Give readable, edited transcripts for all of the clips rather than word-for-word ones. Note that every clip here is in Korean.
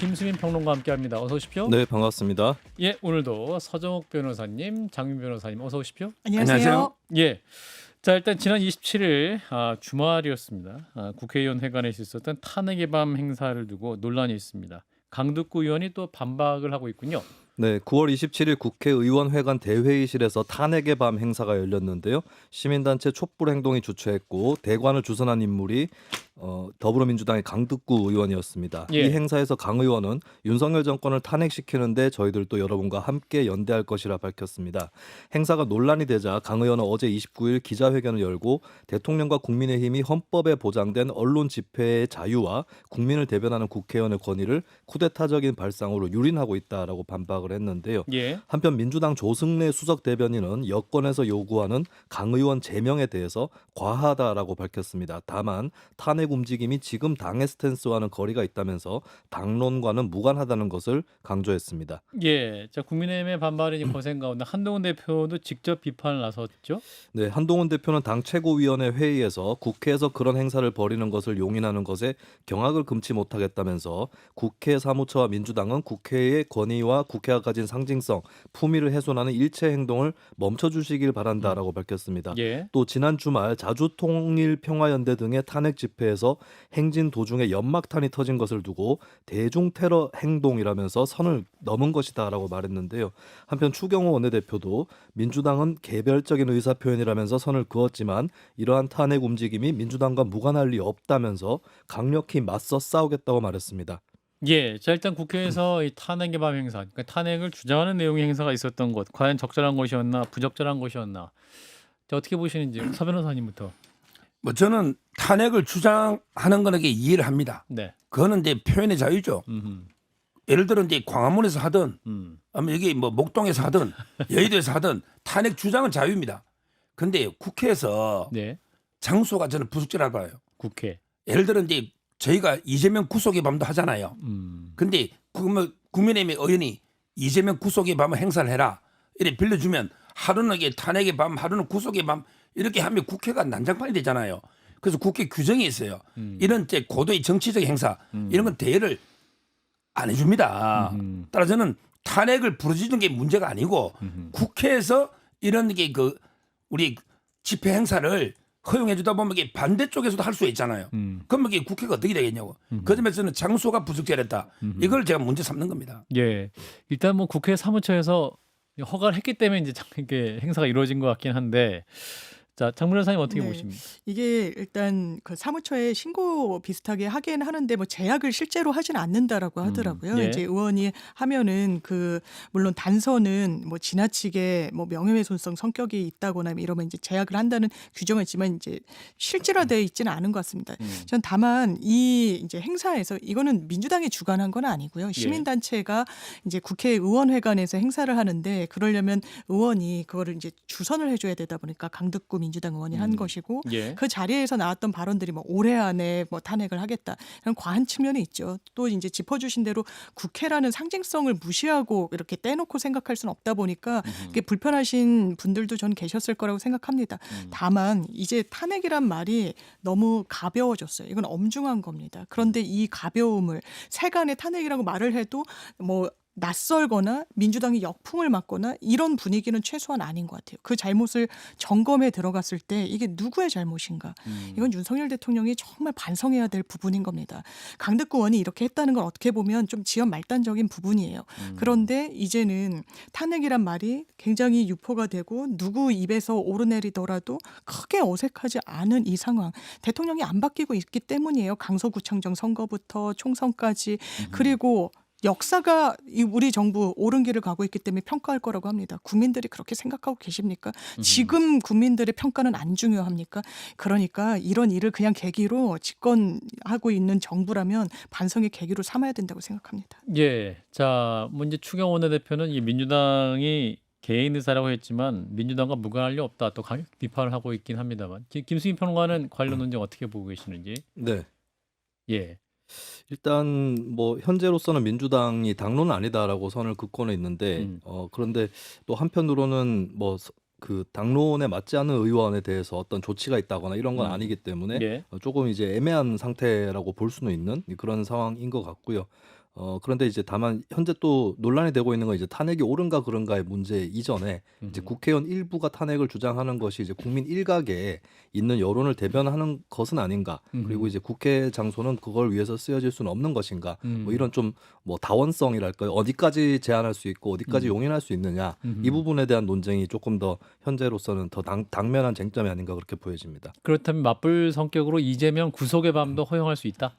김수민 평론가와 함께합니다. 어서 오십시오. 네, 반갑습니다. 예, 오늘도 서정욱 변호사님, 장윤 변호사님 어서 오십시오. 안녕하세요. 예, 자 일단 지난 27일 주말이었습니다. 국회의원 회관에서 있었던 탄핵의 밤 행사를 두고 논란이 있습니다. 강덕구 의원이 또 반박을 하고 있군요. 네, 9월 27일 국회의원회관 대회의실에서 탄핵의 밤 행사가 열렸는데요. 시민단체 촛불행동이 주최했고 대관을 주선한 인물이 더불어민주당의 강덕구 의원이었습니다. 예. 이 행사에서 강 의원은 윤석열 정권을 탄핵시키는데 저희들도 여러분과 함께 연대할 것이라 밝혔습니다. 행사가 논란이 되자 강 의원은 어제 29일 기자회견을 열고 대통령과 국민의힘이 헌법에 보장된 언론 집회의 자유와 국민을 대변하는 국회의원의 권위를 쿠데타적인 발상으로 유린하고 있다라고 반박을 했는데요. 예, 한편 민주당 조승래 수석 대변인은 여권에서 요구하는 강 의원 제명에 대해서 과하다라고 밝혔습니다. 다만 탄핵 움직임이 지금 당의 스탠스와는 거리가 있다면서 당론과는 무관하다는 것을 강조했습니다. 예. 자 국민의힘의 반발이 거센 가운데 한동훈 대표도 직접 비판을 나섰죠. 네, 한동훈 대표는 당 최고위원회 회의에서 국회에서 그런 행사를 벌이는 것을 용인하는 것에 경악을 금치 못하겠다면서 국회 사무처와 민주당은 국회의 권위와 국회가 가진 상징성, 품위를 훼손하는 일체 행동을 멈춰주시길 바란다라고 밝혔습니다. 예, 또 지난 주말 자주통일평화연대 등의 탄핵 집회에서 행진 도중에 연막탄이 터진 것을 두고 대중 테러 행동이라면서 선을 넘은 것이다라고 말했는데요. 한편 추경호 원내대표도 민주당은 개별적인 의사표현이라면서 선을 그었지만 이러한 탄핵 움직임이 민주당과 무관할 리 없다면서 강력히 맞서 싸우겠다고 말했습니다. 예. 자 일단 국회에서 이 탄핵의 밤 행사, 그러니까 탄핵을 주장하는 내용의 행사가 있었던 것, 과연 적절한 것이었나, 부적절한 것이었나, 자, 어떻게 보시는지 서 변호사님부터. 뭐 저는 탄핵을 주장하는 거는 이해를 합니다. 네. 그거는 이제 표현의 자유죠. 음, 예를 들어 이제 광화문에서 하든 음, 여기 뭐 목동에서 하든 여의도에서 하든 탄핵 주장은 자유입니다. 근데 국회에서 네. 장소가 저는 부적절하다고 봐요. 국회. 예를 들어 이제 저희가 이재명 구속의 밤도 하잖아요. 근데 그러면 국민의힘의 의원이 이재명 구속의 밤을 행사를 해라 이렇게 빌려주면 하루는 이게 탄핵의 밤, 하루는 구속의 밤 이렇게 하면 국회가 난장판이 되잖아요. 그래서 국회 규정이 있어요. 이런 이제 고도의 정치적 행사 이런 건 대여를 안 해줍니다. 따라 저는 탄핵을 부르짖는 게 문제가 아니고 국회에서 이런 게 그 우리 집회 행사를 허용해 주다 보면 이게 반대쪽에서도 할 수 있잖아요. 그럼 이게 국회가 어떻게 되겠냐고. 그 점에서는 장소가 부적절했다. 이걸 제가 문제 삼는 겁니다. 예. 일단 뭐 국회 사무처에서 허가를 했기 때문에 이제 이렇게 행사가 이루어진 것 같긴 한데, 자 장 변호사님 어떻게 네. 보십니까? 이게 일단 그 사무처에 신고 비슷하게 하긴 하는데 뭐 제약을 실제로 하진 않는다라고 하더라고요. 예. 이제 의원이 하면은 그 물론 단서는 뭐 지나치게 뭐 명예훼손성 성격이 있다거나 이러면 이제 제약을 한다는 규정은 있지만 이제 실질화되어 있지는 않은 것 같습니다. 전 다만 이 이제 행사에서 이거는 민주당이 주관한 건 아니고요. 시민단체가 이제 국회의원회관에서 행사를 하는데 그러려면 의원이 그거를 이제 주선을 해줘야 되다 보니까 강덕구 민주당 의원이 한 것이고 예. 그 자리에서 나왔던 발언들이 뭐 올해 안에 뭐 탄핵을 하겠다 이런 과한 측면이 있죠. 또 이제 짚어주신 대로 국회라는 상징성을 무시하고 이렇게 떼놓고 생각할 수는 없다 보니까 이게 불편하신 분들도 전 계셨을 거라고 생각합니다. 다만 이제 탄핵이란 말이 너무 가벼워졌어요. 이건 엄중한 겁니다. 그런데 이 가벼움을 세간의 탄핵이라고 말을 해도 뭐 낯설거나 민주당이 역풍을 맞거나 이런 분위기는 최소한 아닌 것 같아요. 그 잘못을 점검에 들어갔을 때 이게 누구의 잘못인가? 이건 윤석열 대통령이 정말 반성해야 될 부분인 겁니다. 강덕구 의원이 이렇게 했다는 건 어떻게 보면 좀 지연말단적인 부분이에요. 그런데 이제는 탄핵이란 말이 굉장히 유포가 되고 누구 입에서 오르내리더라도 크게 어색하지 않은 이 상황. 대통령이 안 바뀌고 있기 때문이에요. 강서구청장 선거부터 총선까지 그리고 역사가 우리 정부 옳은 길을 가고 있기 때문에 평가할 거라고 합니다. 국민들이 그렇게 생각하고 계십니까? 지금 국민들의 평가는 안 중요합니까? 그러니까 이런 일을 그냥 계기로 집권하고 있는 정부라면 반성의 계기로 삼아야 된다고 생각합니다. 예. 자, 뭐 이제 추경호 원내대표는 이 민주당이 개인 의사라고 했지만 민주당과 무관할 리 없다 또 강력 비판을 하고 있긴 합니다만 김수민 평론가는 관련 논쟁 어떻게 보고 계시는지. 네. 예. 일단 뭐 현재로서는 민주당이 당론은 아니다라고 선을 긋고는 있는데 그런데 또 한편으로는 뭐 그 당론에 맞지 않는 의원에 대해서 어떤 조치가 있다거나 이런 건 아니기 때문에 예. 조금 이제 애매한 상태라고 볼 수는 있는 그런 상황인 것 같고요. 그런데 이제 다만 현재 또 논란이 되고 있는 건 이제 탄핵이 옳은가 그른가의 문제 이전에 이제 국회의원 일부가 탄핵을 주장하는 것이 이제 국민 일각에 있는 여론을 대변하는 것은 아닌가. 그리고 이제 국회 장소는 그걸 위해서 쓰여질 수는 없는 것인가. 뭐 이런 좀 뭐 다원성이랄까요. 어디까지 제한할 수 있고 어디까지 용인할 수 있느냐. 이 부분에 대한 논쟁이 조금 더 현재로서는 더 당면한 쟁점이 아닌가 그렇게 보여집니다. 그렇다면 맞불 성격으로 이재명 구속의 밤도 허용할 수 있다.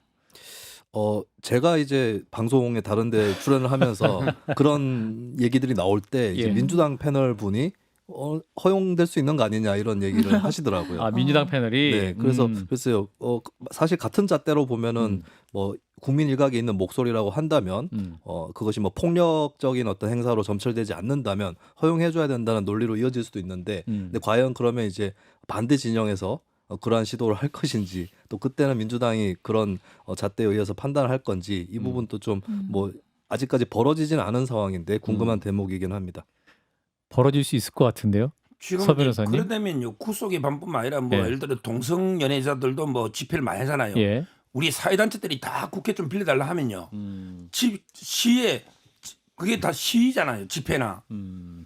제가 이제 방송에 다른 데 출연을 하면서 그런 얘기들이 나올 때 이제 예. 민주당 패널 분이 허용될 수 있는 거 아니냐 이런 얘기를 하시더라고요. 아, 민주당 패널이. 네, 그래서 글쎄요. 사실 같은 잣대로 보면은 뭐 국민 일각에 있는 목소리라고 한다면 그것이 뭐 폭력적인 어떤 행사로 점철되지 않는다면 허용해줘야 된다는 논리로 이어질 수도 있는데, 근데 과연 그러면 이제 반대 진영에서 그러한 시도를 할 것인지, 또 그때는 민주당이 그런 잣대에 의해서 판단을 할 건지, 이 부분도 좀 뭐 아직까지 벌어지진 않은 상황인데 궁금한 대목이긴 합니다. 벌어질 수 있을 것 같은데요. 지금 서 변호사님. 그러다면요 구속의 밤뿐만 아니라 뭐 예. 예를 들어 동성 연애자들도 뭐 집회를 많이 하잖아요. 예. 우리 사회단체들이 다 국회 좀 빌려달라 하면요. 시에 그게 다 시위잖아요. 집회나.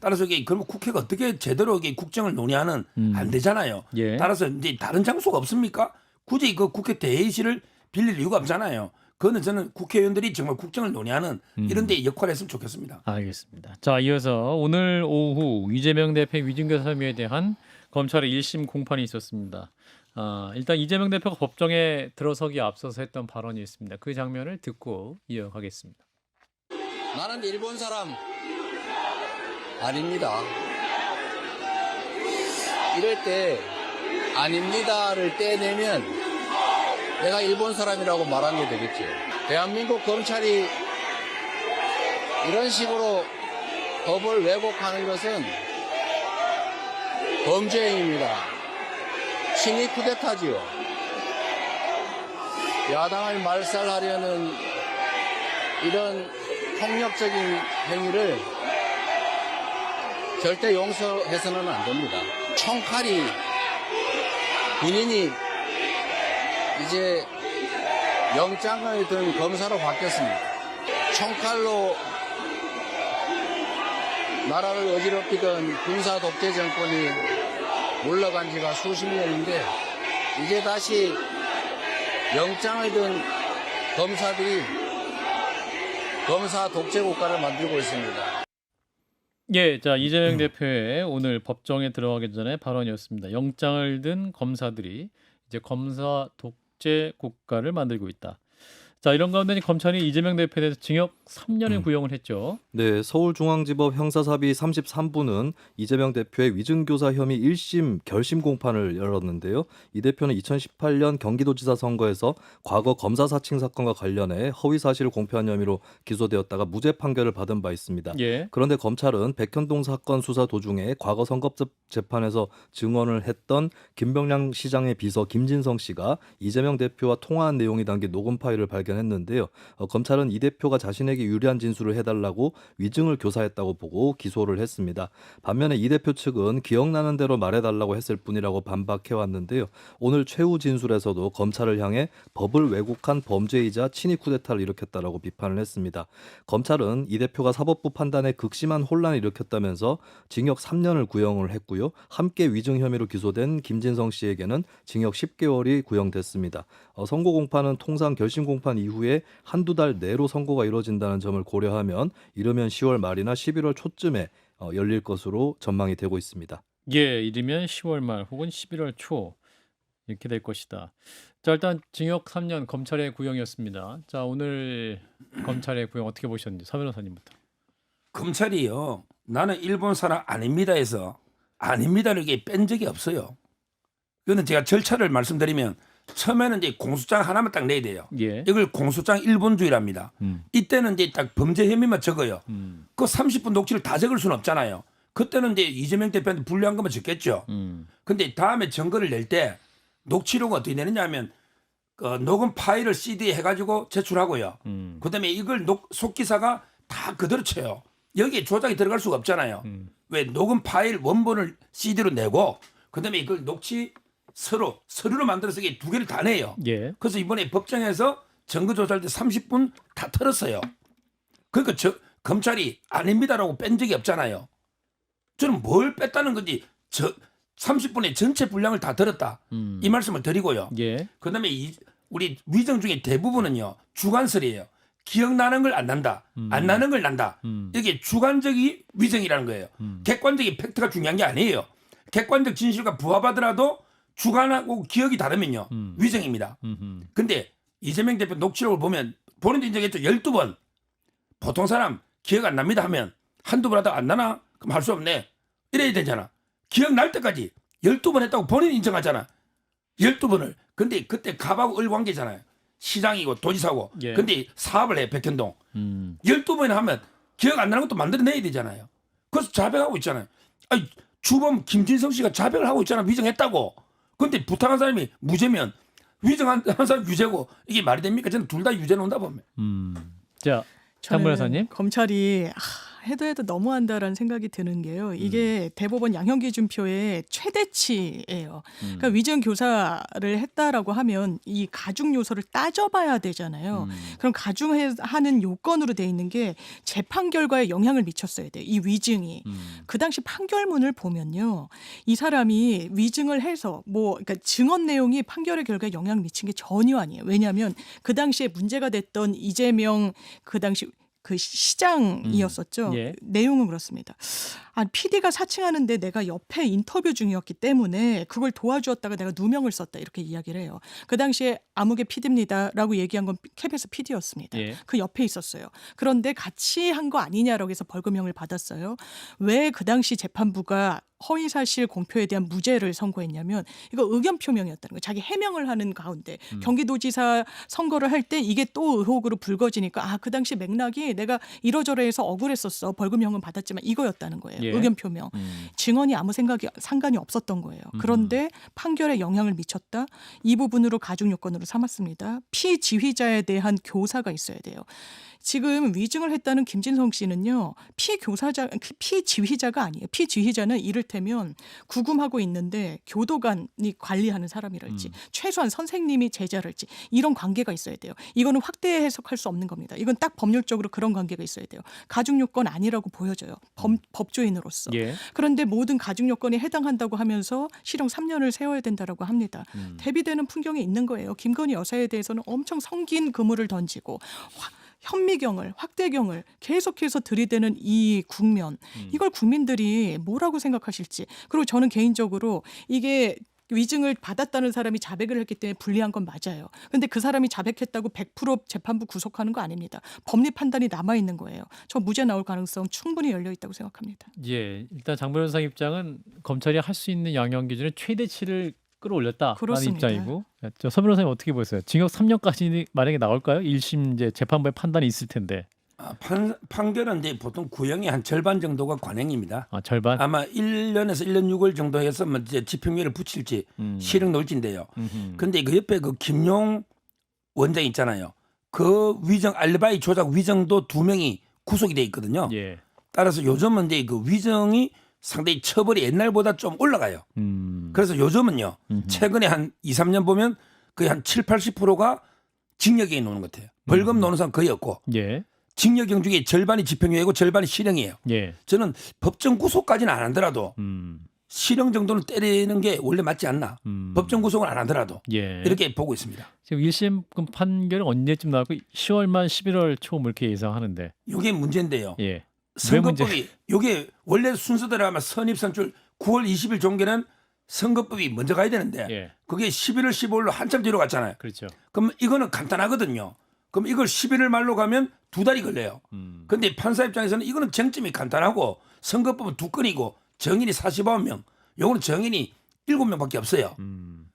따라서 이게 그러면 국회가 어떻게 제대로 이게 국정을 논의하는 안 되잖아요. 예. 따라서 이제 다른 장소가 없습니까? 굳이 그 국회 대회의실을 빌릴 이유가 없잖아요. 그거는 저는 국회의원들이 정말 국정을 논의하는 이런 데 역할을 했으면 좋겠습니다. 알겠습니다. 자, 이어서 오늘 오후 이재명 대표 위증교사 혐의에 대한 검찰의 1심 공판이 있었습니다. 일단 이재명 대표가 법정에 들어서기 앞서서 했던 발언이 있습니다. 그 장면을 듣고 이어가겠습니다. 나는 일본 사람 아닙니다. 이럴 때 아닙니다를 떼내면 내가 일본 사람이라고 말한 게 되겠죠. 대한민국 검찰이 이런 식으로 법을 왜곡하는 것은 범죄 행위입니다. 친위 쿠데타지요. 야당을 말살하려는 이런 폭력적인 행위를 절대 용서해서는 안 됩니다. 총칼이 본인이 이제 영장을 든 검사로 바뀌었습니다. 총칼로 나라를 어지럽히던 군사 독재 정권이 물러간 지가 수십 년인데 이제 다시 영장을 든 검사들이 검사 독재 국가를 만들고 있습니다. 예, 자 이재명 대표의 오늘 법정에 들어가기 전에 발언이었습니다. 영장을 든 검사들이 이제 검사 독재 국가를 만들고 있다. 자, 이런 가운데 검찰이 이재명 대표에 대해서 징역 3년을 구형을 했죠. 네, 서울중앙지법 형사사비 33부는 이재명 대표의 위증교사 혐의 1심 결심 공판을 열었는데요. 이 대표는 2018년 경기도지사 선거에서 과거 검사 사칭 사건과 관련해 허위 사실을 공표한 혐의로 기소되었다가 무죄 판결을 받은 바 있습니다. 예. 그런데 검찰은 백현동 사건 수사 도중에 과거 선거법 재판에서 증언을 했던 김병량 시장의 비서 김진성 씨가 이재명 대표와 통화한 내용이 담긴 녹음 파일을 발견했는데요. 검찰은 이 대표가 자신에게 유리한 진술을 해달라고 위증을 교사했다고 보고 기소를 했습니다. 반면에 이 대표 측은 기억나는 대로 말해달라고 했을 뿐이라고 반박해왔는데요. 오늘 최후 진술에서도 검찰을 향해 법을 왜곡한 범죄이자 친위 쿠데타를 일으켰다라고 비판을 했습니다. 검찰은 이 대표가 사법부 판단에 극심한 혼란을 일으켰다면서 징역 3년을 구형을 했고요. 함께 위증 혐의로 기소된 김진성 씨에게는 징역 10개월이 구형됐습니다. 선고 공판은 통상 결심 공판 이후에 한두 달 내로 선고가 이루어진다는 점을 고려하면 이르면 10월 말이나 11월 초쯤에 열릴 것으로 전망이 되고 있습니다. 예, 이르면 10월 말 혹은 11월 초 이렇게 될 것이다. 자, 일단 징역 3년 검찰의 구형이었습니다. 자, 오늘 검찰의 구형 어떻게 보셨는지 서 변호사님부터. 검찰이요. 나는 일본 사람 아닙니다 해서 아닙니다를 이렇게 뺀 적이 없어요. 그거는 제가 절차를 말씀드리면 처음에는 이제 공소장 하나만 딱 내야 돼요. 예. 이걸 공소장 일본주의랍니다. 이때는 이제 딱 범죄 혐의만 적어요. 그 30분 녹취를 다 적을 수는 없잖아요. 그때는 이제 이재명 대표한테 불리한 것만 적겠죠. 근데 다음에 증거를 낼 때 녹취록은 어떻게 내느냐 하면 녹음 파일을 CD에 해가지고 제출하고요. 그다음에 이걸 속기사가 다 그대로 쳐요. 여기에 조작이 들어갈 수가 없잖아요. 왜 녹음 파일 원본을 CD로 내고 그다음에 이걸 서류로 만들어서 이게 두 개를 다 내요. 예. 그래서 이번에 법정에서 증거 조사할 때 30분 다 털었어요. 그러니까 검찰이 아닙니다라고 뺀 적이 없잖아요. 저는 뭘 뺐다는 건지 30분에 전체 분량을 다 들었다. 이 말씀을 드리고요. 예. 그다음에 우리 위증 중에 대부분은요 주관설이에요. 기억나는 걸 안 난다, 안 나는 걸 난다. 이게 주관적인 위증이라는 거예요. 객관적인 팩트가 중요한 게 아니에요. 객관적 진실과 부합하더라도 주관하고 기억이 다르면요 위증입니다. 근데 이재명 대표 녹취록을 보면 본인도 인정했죠. 12번 보통 사람 기억 안 납니다 하면 한두 번 하다가 안 나나? 그럼 할 수 없네. 이래야 되잖아. 기억날 때까지 12번 했다고 본인이 인정하잖아. 12번을. 근데 그때 갑하고 을 관계잖아요. 시장이고 도지사고. 예. 근데 사업을 해 백현동. 12번 하면 기억 안 나는 것도 만들어내야 되잖아요. 그래서 자백하고 있잖아요. 아니, 주범 김진성 씨가 자백을 하고 있잖아. 위증했다고. 근데 부탁한 사람이 무죄면 위증한 사람 유죄고 이게 말이 됩니까? 저는 둘 다 유죄 논다 보면. 자, 장 저는 변호사님. 검찰이 해도 너무한다라는 생각이 드는 게요. 이게 대법원 양형기준표의 최대치예요. 그러니까 위증 교사를 했다라고 하면 이 가중 요소를 따져봐야 되잖아요. 그럼 가중하는 요건으로 돼 있는 게 재판 결과에 영향을 미쳤어야 돼요. 이 위증이. 그 당시 판결문을 보면요. 이 사람이 위증을 해서 그러니까 증언 내용이 판결의 결과에 영향을 미친 게 전혀 아니에요. 왜냐하면 그 당시에 문제가 됐던 이재명 그 당시 그 시장이었었죠. 예. 내용은 그렇습니다. PD가 사칭하는데 내가 옆에 인터뷰 중이었기 때문에 그걸 도와주었다가 내가 누명을 썼다 이렇게 이야기를 해요. 그 당시에 아무개 PD입니다라고 얘기한 건 KBS PD였습니다. 예. 그 옆에 있었어요. 그런데 같이 한 거 아니냐라고 해서 벌금형을 받았어요. 왜 그 당시 재판부가 허위사실 공표에 대한 무죄를 선고했냐면 이거 의견 표명이었다는 거예요. 자기 해명을 하는 가운데 경기도지사 선거를 할 때 이게 또 의혹으로 불거지니까 그 당시 맥락이 내가 이러저러해서 억울했었어. 벌금형은 받았지만 이거였다는 거예요. 예. 의견 표명. 증언이 아무 상관이 없었던 거예요. 그런데 판결에 영향을 미쳤다. 이 부분으로 가중 요건으로 삼았습니다. 피지휘자에 대한 교사가 있어야 돼요. 지금 위증을 했다는 김진성 씨는요. 피지휘자가 아니에요. 피지휘자는 이를테면 구금하고 있는데 교도관이 관리하는 사람이랄지 최소한 선생님이 제자랄지 이런 관계가 있어야 돼요. 이거는 확대 해석할 수 없는 겁니다. 이건 딱 법률적으로 그런 관계가 있어야 돼요. 가중 요건 아니라고 보여져요. 법조인으로서. 예. 그런데 모든 가중 요건에 해당한다고 하면서 실형 3년을 세워야 된다라고 합니다. 대비되는 풍경이 있는 거예요. 김건희 여사에 대해서는 엄청 성긴 그물을 던지고 현미경을 확대경을 계속해서 들이대는 이 국면 이걸 국민들이 뭐라고 생각하실지 그리고 저는 개인적으로 이게 위증을 받았다는 사람이 자백을 했기 때문에 불리한 건 맞아요. 그런데 그 사람이 자백했다고 100% 재판부 구속하는 거 아닙니다. 법리 판단이 남아있는 거예요. 저 무죄 나올 가능성 충분히 열려 있다고 생각합니다. 예. 일단 장 변호사 입장은 검찰이 할 수 있는 양형 기준의 최대치를 끌어올렸다라는 그렇습니다. 입장이고, 서 변호사님 어떻게 보세요? 징역 3년까지 만약에 나올까요? 1심 이제 재판부의 판단이 있을 텐데. 판결은 이제 보통 구형의 한 절반 정도가 관행입니다. 절반. 아마 1년에서 1년 6월 정도 해서 뭐 이제 집행유예를 붙일지 실형 넣을지인데요. 근데 그 옆에 그 김용 원장 있잖아요. 그 위정 알바이 조작 위정도 2명이 구속이 돼 있거든요. 예. 따라서 요즘은 이제 그 위정이 상당히 처벌이 옛날보다 좀 올라가요. 그래서 요즘은요. 최근에 한 2, 3년 보면 거의 한 7, 80%가 징역에 노는 것 같아요. 벌금 노는 사람 거의 없고. 예. 징역형 중에 절반이 집행유예고 절반이 실형이에요. 예. 저는 법정 구속까지는 안 하더라도 실형 정도는 때리는 게 원래 맞지 않나. 법정 구속은 안 하더라도 예. 이렇게 보고 있습니다. 지금 1심 판결은 언제쯤 나올고 10월 말 11월 초 뭐 이렇게 예상하는데. 이게 문제인데요. 예. 선거법이 이게 원래 순서대로 하면 선입선출 9월 20일 종결은 선거법이 먼저 가야 되는데 예. 그게 11월 15일로 한참 뒤로 갔잖아요. 그렇죠. 그럼 이거는 간단하거든요. 그럼 이걸 11월 말로 가면 2달이 걸려요. 근데 판사 입장에서는 이거는 쟁점이 간단하고 선거법은 2건이고 정인이 49명, 요거는 정인이 7명밖에 없어요.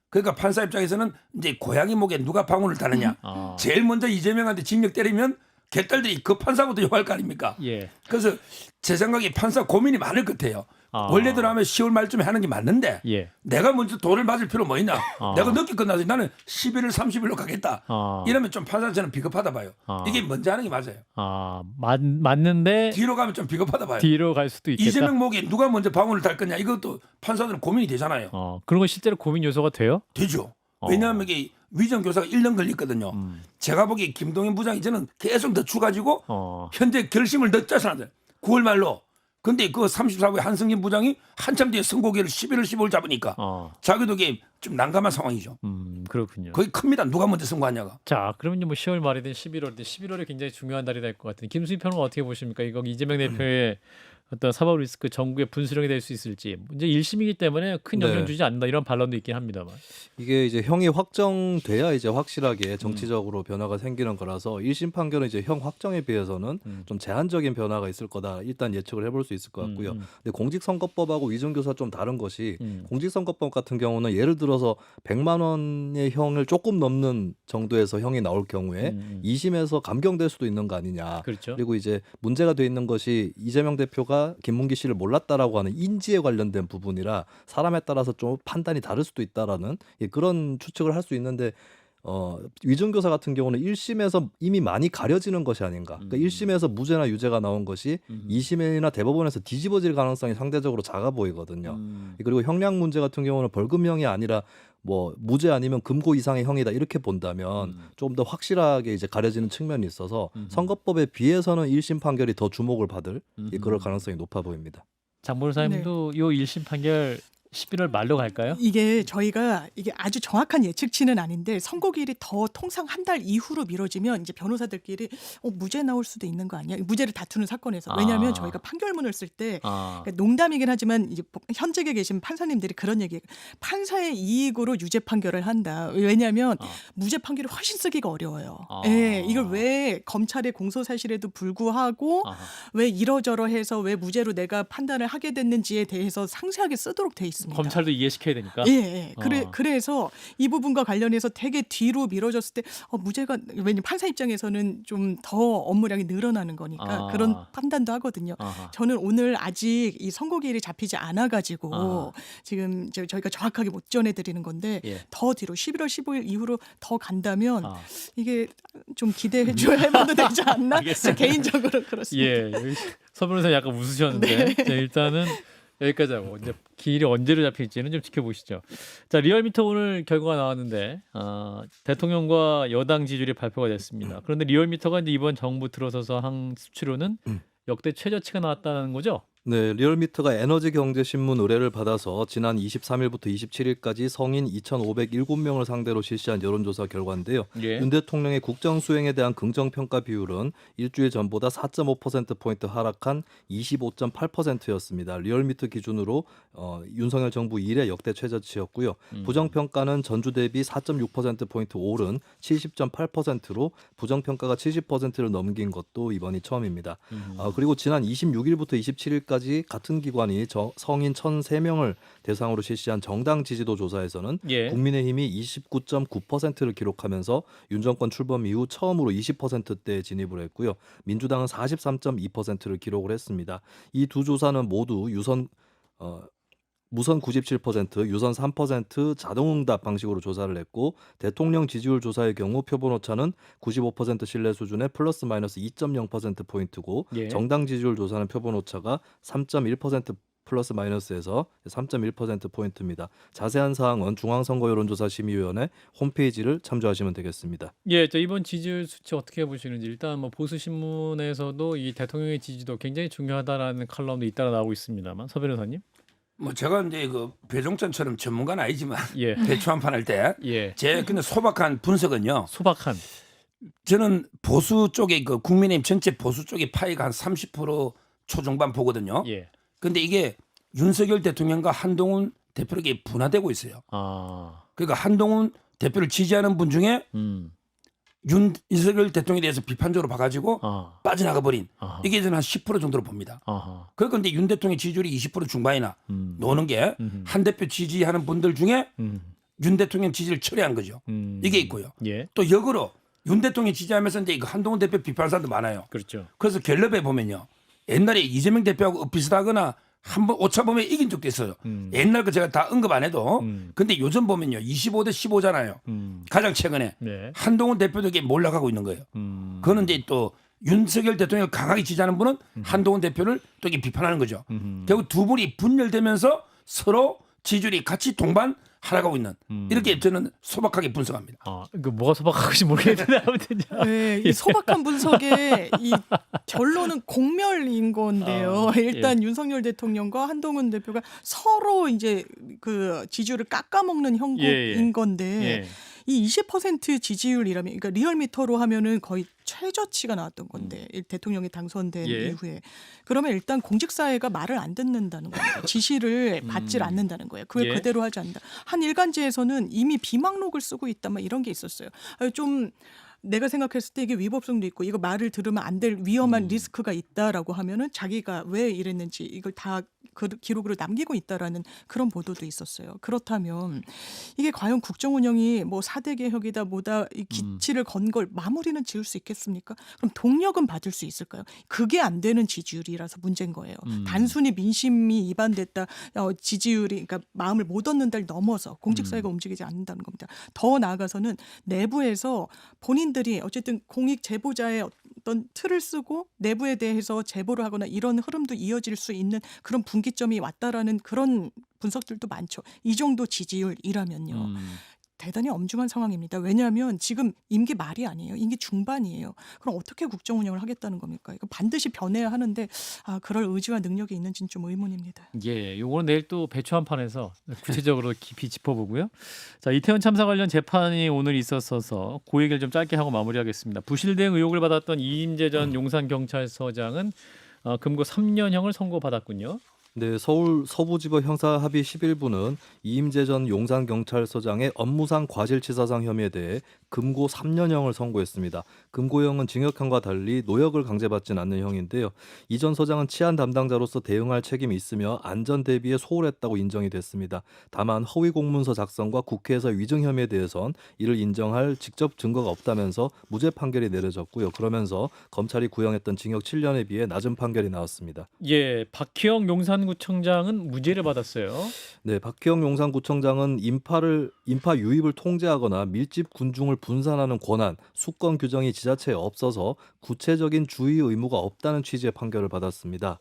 그러니까 판사 입장에서는 이제 고양이 목에 누가 방울을 타느냐. 제일 먼저 이재명한테 징역 때리면 개딸들이 그 판사부터 욕할 거 아닙니까? 예. 그래서 제 생각에 판사 고민이 많을 것 같아요. 원래대로 하면 10월 말쯤에 하는 게 맞는데 예. 내가 먼저 돌을 맞을 필요 뭐 있나? 내가 늦게 끝나서 나는 11일, 30일로 가겠다. 이러면 좀 판사 저는 비겁하다 봐요. 이게 먼저 하는 게 맞아요. 맞는데 뒤로 가면 좀 비겁하다 봐요. 뒤로 갈 수도 있겠다. 이재명 목에 누가 먼저 방울을 달 거냐 이것도 판사들은 고민이 되잖아요. 그런 건 실제로 고민 요소가 돼요? 되죠. 왜냐하면 이게 위정 교사가 1년 걸렸거든요. 제가 보기에 김동연 부장이 저는 계속 늦춰가지고 현재 결심을 늦춰서 하는 9월 말로. 근데 그 34부의 한승진 부장이 한참 뒤에 선고기를 11월 15일 잡으니까 자기도 이게 좀 난감한 상황이죠. 그렇군요. 거의 큽니다. 누가 먼저 선고하냐가. 자, 그러면 뭐 10월 말이든 11월이든 11월에 굉장히 중요한 달이 될 것 같은 김수희 평론가 어떻게 보십니까? 이거 이재명 대표의 어떤 사법 리스크 전국의 분수령이 될 수 있을지 이제 1심이기 때문에 큰 영향 네. 주지 않는다 이런 반론도 있긴 합니다만. 이게 이제 형이 확정돼야 이제 확실하게 정치적으로 변화가 생기는 거라서 1심 판결은 이제 형 확정에 비해서는 좀 제한적인 변화가 있을 거다 일단 예측을 해볼 수 있을 것 같고요. 근데 공직선거법하고 위정교사 좀 다른 것이 공직선거법 같은 경우는 예를 들어서 100만 원의 형을 조금 넘는 정도에서 형이 나올 경우에 2심에서 감경될 수도 있는 거 아니냐. 그렇죠. 그리고 이제 문제가 돼 있는 것이 이재명 대표가 김문기 씨를 몰랐다라고 하는 인지에 관련된 부분이라 사람에 따라서 좀 판단이 다를 수도 있다라는 그런 추측을 할 수 있는데 위정교사 같은 경우는 1심에서 이미 많이 가려지는 것이 아닌가. 그러니까 1심에서 무죄나 유죄가 나온 것이 2심이나 대법원에서 뒤집어질 가능성이 상대적으로 작아 보이거든요. 그리고 형량 문제 같은 경우는 벌금형이 아니라 뭐 무죄 아니면 금고 이상의 형이다 이렇게 본다면 좀 더 확실하게 이제 가려지는 측면이 있어서 선거법에 비해서는 1심 판결이 더 주목을 받을 그럴 가능성이 높아 보입니다. 장 변호사님도 요 1심 판결 11월 말로 갈까요? 이게 저희가 이게 아주 정확한 예측치는 아닌데 선고기일이 더 통상 한 달 이후로 미뤄지면 이제 변호사들끼리 무죄 나올 수도 있는 거 아니야? 무죄를 다투는 사건에서. 왜냐하면 저희가 판결문을 쓸 때 그러니까 농담이긴 하지만 이제 현직에 계신 판사님들이 그런 얘기 판사의 이익으로 유죄 판결을 한다. 왜냐하면 무죄 판결이 훨씬 쓰기가 어려워요. 예, 이걸 왜 검찰의 공소 사실에도 불구하고 왜 이러저러해서 왜 무죄로 내가 판단을 하게 됐는지에 대해서 상세하게 쓰도록 돼 있습니다. 검찰도 이해시켜야 되니까. 예. 그래서 이 부분과 관련해서 되게 뒤로 미뤄졌을 때 무죄가 왜냐면 판사 입장에서는 좀 더 업무량이 늘어나는 거니까 그런 판단도 하거든요. 저는 오늘 아직 이 선고기일이 잡히지 않아 가지고 지금 저희가 정확하게 못 전해드리는 건데 더 뒤로 11월 15일 이후로 더 간다면 이게 좀 기대해 줘야 해봐도 되지 않나? 개인적으로 그렇습니다. 예. 서 변호사 약간 웃으셨는데 자, 일단은 여기까지 하고 이제 길이 언제로 잡힐지는 좀 지켜보시죠. 자, 리얼미터 오늘 결과가 나왔는데 대통령과 여당 지지율이 발표가 됐습니다. 그런데 리얼미터가 이제 이번 정부 들어서서 한 수치로는 역대 최저치가 나왔다는 거죠? 네, 리얼미터가 에너지경제신문 의뢰를 받아서 지난 23일부터 27일까지 성인 2,507명을 상대로 실시한 여론조사 결과인데요. 윤 대통령의 국정수행에 대한 긍정평가 비율은 일주일 전보다 4.5%포인트 하락한 25.8%였습니다. 리얼미터 기준으로 윤석열 정부 이래 역대 최저치였고요. 부정평가는 전주 대비 4.6%포인트 오른 70.8%로 부정평가가 70%를 넘긴 것도 이번이 처음입니다. 그리고 지난 26일부터 27일까지 같은 기관이 성인 1,003명을 대상으로 실시한 정당 지지도 조사에서는 국민의힘이 29.9%를 기록하면서 윤 정권 출범 이후 처음으로 20%대에 진입을 했고요. 민주당은 43.2%를 기록을 했습니다. 이 두 조사는 모두 무선 97%, 유선 3% 자동응답 방식으로 조사를 했고 대통령 지지율 조사의 경우 표본 오차는 95% 신뢰 수준의 플러스 마이너스 2.0%포인트고 정당 지지율 조사는 표본 오차가 3.1% 플러스 마이너스에서 3.1%포인트입니다. 자세한 사항은 중앙선거여론조사심의위원회 홈페이지를 참조하시면 되겠습니다. 예, 저 이번 지지율 수치 어떻게 보시는지 일단 뭐 보수신문에서도 이 대통령의 지지도 굉장히 중요하다라는 칼럼도 잇따라 나오고 있습니다만 서 변호사님? 뭐 제가 이제 그 배종찬처럼 전문가는 아니지만 대추 한 판 할 때 제 근데 소박한 분석은요. 소박한. 저는 보수 쪽에 그 국민의힘 전체 보수 쪽의 파이가 한 30% 초중반 보거든요. 근데 이게 윤석열 대통령과 한동훈 대표에게 분화되고 있어요. 그러니까 한동훈 대표를 지지하는 분 중에 윤석열 대통령에 대해서 비판적으로 봐가지고 빠져나가 버린 이게 저는 한 10% 정도로 봅니다. 그러니까 근데 윤 대통령 지지율이 20% 중반이나 노는 게 한 대표 지지하는 분들 중에 윤 대통령 지지를 철회한 거죠. 이게 있고요. 또 역으로 윤 대통령 지지하면서 이제 한동훈 대표 비판하는 사람도 많아요. 그렇죠. 그래서 갤럽에 보면요. 옛날에 이재명 대표하고 비슷하거나 한번 오차 보면 이긴 적도 있어요. 옛날 거 제가 다 언급 안 해도. 근데 요즘 보면요. 25대 15잖아요. 가장 최근에. 한동훈 대표도 이게 몰락하고 있는 거예요. 그거는 이제 또 윤석열 대통령을 강하게 지지하는 분은 한동훈 대표를 또 이게 비판하는 거죠. 결국 두 분이 분열되면서 서로 지지율이 같이 동반 하락하고 있는 이렇게 저는 소박하게 분석합니다. 아, 그 뭐가 소박하고지 모르겠는데 아무튼 네, 이 소박한 분석의 이 결론은 공멸인 건데요. 일단 윤석열 대통령과 한동훈 대표가 서로 이제 그 지지율을 깎아먹는 형국인 건데 예. 이 20% 지지율이라면, 그러니까 리얼미터로 하면은 거의 최저치가 나왔던 건데 대통령이 당선된 예. 이후에 그러면 일단 공직사회가 말을 안 듣는다는 겁니다. 지시를 받질 않는다는 거예요. 그걸 예. 그대로 하지 않는다. 한 일간지에서는 이미 비망록을 쓰고 있다, 막 이런 게 있었어요. 좀 내가 생각했을 때 이게 위법성도 있고 이거 말을 들으면 안 될 위험한 리스크가 있다라고 하면은 자기가 왜 이랬는지 이걸 다 그 기록으로 남기고 있다라는 그런 보도도 있었어요. 그렇다면 이게 과연 국정 운영이 뭐 4대 개혁이다 뭐다 이 기치를 건 걸 마무리는 지을 수 있겠습니까? 그럼 동력은 받을 수 있을까요? 그게 안 되는 지지율이라서 문제인 거예요. 단순히 민심이 이반됐다, 지지율이 그러니까 마음을 못 얻는다를 넘어서 공직사회가 움직이지 않는다는 겁니다. 더 나아가서는 내부에서 본인들이 어쨌든 공익 제보자의 어떤 틀을 쓰고 내부에 대해서 제보를 하거나 이런 흐름도 이어질 수 있는 그런 분기점이 왔다라는 그런 분석들도 많죠. 이 정도 지지율이라면요. 대단히 엄중한 상황입니다. 왜냐하면 지금 임기 말이 아니에요. 임기 중반이에요. 그럼 어떻게 국정 운영을 하겠다는 겁니까? 이거 반드시 변해야 하는데 그럴 의지와 능력이 있는지는 좀 의문입니다. 예, 요거는 내일 또 배추한판에서 구체적으로 깊이 짚어보고요. 자, 이태원 참사 관련 재판이 오늘 있었어서 그 얘기를 좀 짧게 하고 마무리하겠습니다. 부실 대응 의혹을 받았던 이임재 전 용산경찰서장은 금고 3년형을 선고받았군요. 네, 서울 서부지법 형사합의 11부는 이임재 전 용산경찰서장의 업무상 과실치사상 혐의에 대해 금고 3년형을 선고했습니다. 금고형은 징역형과 달리 노역을 강제받진 않는 형인데요. 이 전 서장은 치안 담당자로서 대응할 책임이 있으며 안전 대비에 소홀했다고 인정이 됐습니다. 다만 허위 공문서 작성과 국회에서 위증 혐의에 대해선 이를 인정할 직접 증거가 없다면서 무죄 판결이 내려졌고요. 그러면서 검찰이 구형했던 징역 7년에 비해 낮은 판결이 나왔습니다. 예, 박희영 용산구청장은 무죄를 받았어요. 네, 박희영 용산구청장은 인파 유입을 통제하거나 밀집 군중을 분산하는 권한, 수권 규정이 지자체에 없어서 구체적인 주의 의무가 없다는 취지의 판결을 받았습니다.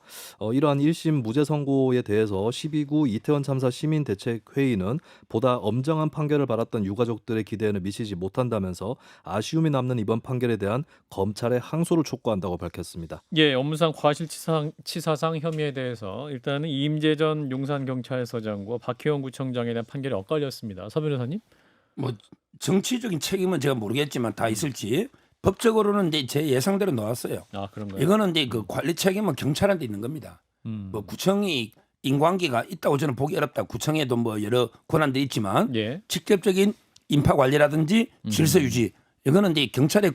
이러한 1심 무죄 선고에 대해서 12구 이태원 참사 시민대책회의는 보다 엄정한 판결을 받았던 유가족들의 기대에는 미치지 못한다면서 아쉬움이 남는 이번 판결에 대한 검찰의 항소를 촉구한다고 밝혔습니다. 예, 업무상 과실치사상 혐의에 대해서 일단은 이임재 전 용산경찰서장과 박희영 구청장에 대한 판결이 엇갈렸습니다. 서 변호사님? 뭐 정치적인 책임은 제가 모르겠지만 다 있을지 법적으로는 이제 제 예상대로 나왔어요. 아, 그런가요? 이거는 이제 그 관리 책임은 경찰한테 있는 겁니다. 뭐 구청이 인관계가 있다고 저는 보기 어렵다. 구청에도 뭐 여러 권한들이 있지만 예. 직접적인 인파 관리라든지 질서 유지 이거는 이제 경찰의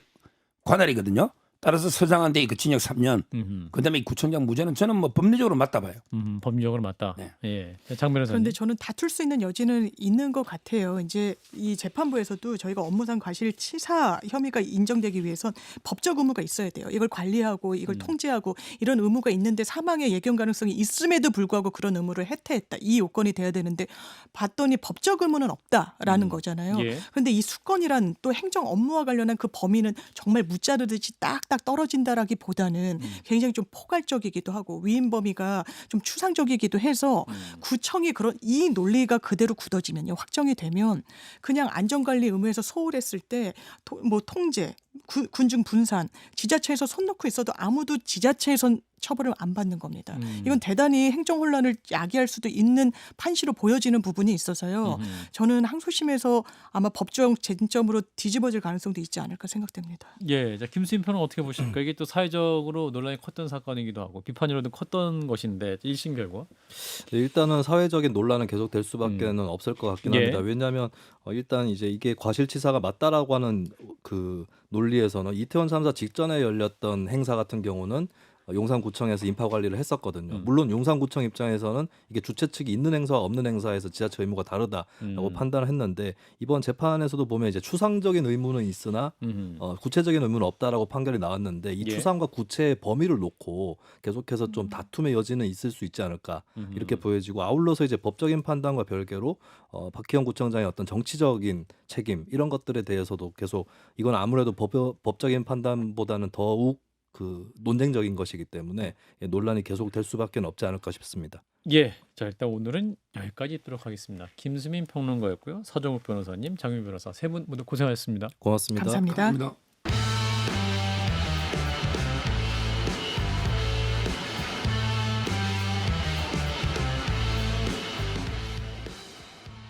관할이거든요. 따라서 서장한테 그 징역 3년, 그다음에 이 구청장 무죄는 저는 뭐 법리적으로 맞다 봐요. 법리적으로 맞다. 네. 예, 장 변호사님. 그런데 저는 다툴 수 있는 여지는 있는 것 같아요. 이제 이 재판부에서도 저희가 업무상 과실치사 혐의가 인정되기 위해선 법적 의무가 있어야 돼요. 이걸 관리하고 이걸 통제하고 이런 의무가 있는데 사망의 예견 가능성이 있음에도 불구하고 그런 의무를 해태했다. 이 요건이 돼야 되는데 봤더니 법적 의무는 없다라는 거잖아요. 예. 그런데 이 수건이란 또 행정 업무와 관련한 그 범위는 정말 무자르듯이 딱딱 떨어진다라기보다는 굉장히 좀 포괄적이기도 하고 위임 범위가 좀 추상적이기도 해서 구청이 그런 이 논리가 그대로 굳어지면요, 확정이 되면 그냥 안전관리 의무에서 소홀했을 때 뭐 통제, 군중 분산, 지자체에서 손 놓고 있어도 아무도 지자체에선 처벌을 안 받는 겁니다. 이건 대단히 행정 혼란을 야기할 수도 있는 판시로 보여지는 부분이 있어서요. 저는 항소심에서 아마 법적 쟁점으로 뒤집어질 가능성도 있지 않을까 생각됩니다. 예, 자, 김수인 편은 어떻게 보십니까? 이게 또 사회적으로 논란이 컸던 사건이기도 하고 비판이라도 컸던 것인데 1심 결과. 네, 일단은 사회적인 논란은 계속될 수밖에는 없을 것 같긴 예. 합니다. 왜냐하면 일단 이제 이게 과실치사가 맞다라고 하는 그 논리에서는 이태원 참사 직전에 열렸던 행사 같은 경우는 용산구청에서 인파 관리를 했었거든요. 물론 용산구청 입장에서는 이게 주최 측이 있는 행사와 없는 행사에서 지자체 의무가 다르다라고 판단을 했는데 이번 재판에서도 보면 이제 추상적인 의무는 있으나 구체적인 의무는 없다라고 판결이 나왔는데 이 예. 추상과 구체의 범위를 놓고 계속해서 좀 다툼의 여지는 있을 수 있지 않을까 이렇게 보여지고 아울러서 이제 법적인 판단과 별개로 박희영 구청장의 어떤 정치적인 책임 이런 것들에 대해서도 계속 이건 아무래도 법적인 판단보다는 더욱 그 논쟁적인 것이기 때문에 논란이 계속될 수밖에 없지 않을까 싶습니다. 예, 자 일단 오늘은 여기까지 있도록 하겠습니다. 김수민 평론가였고요, 서정욱 변호사님, 장윤 변호사 세 분 모두 고생하셨습니다. 고맙습니다. 감사합니다. 감사합니다.